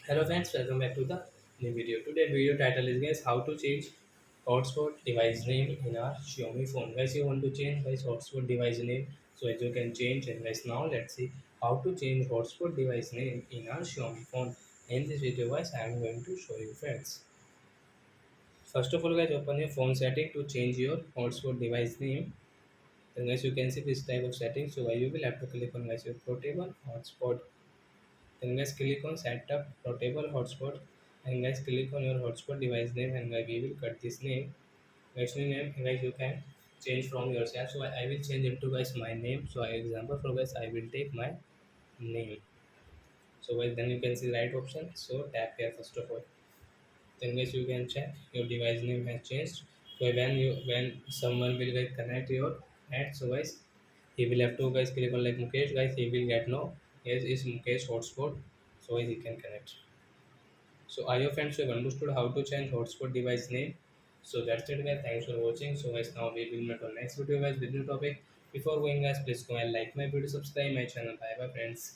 Hello friends, welcome back to the new video. Today video title is guys how to change hotspot device name in our Xiaomi phone. Guys, you want to change guys hotspot device name, so as you can change. And guys, now let's see how to change hotspot device name in our Xiaomi phone. In this video guys, I am going to show you friends. First of all guys, open your phone setting to change your hotspot device name. Then guys, you can see this type of setting. So you will have to click on guys your portable hotspot. Then guys click on setup portable hotspot, and guys click on your hotspot device name, and guys we will cut this name. Guys new name guys you can change from yourself. So I will change it to guys my name. So example for guys I will take my name. So guys then you can see right option. So tap here first of all. Then guys you can check your device name has changed. So when someone will like connect your net, so guys he will have to guys click on like Mukesh, guys he will get no, yes is Mukesh hotspot, so guys he can connect. So I hope friends you have understood how to change hotspot device name. So that's it guys. Thanks for watching. So guys now we will meet on next video guys with new topic. Before going guys, please go and like my video, subscribe my channel. Bye bye friends.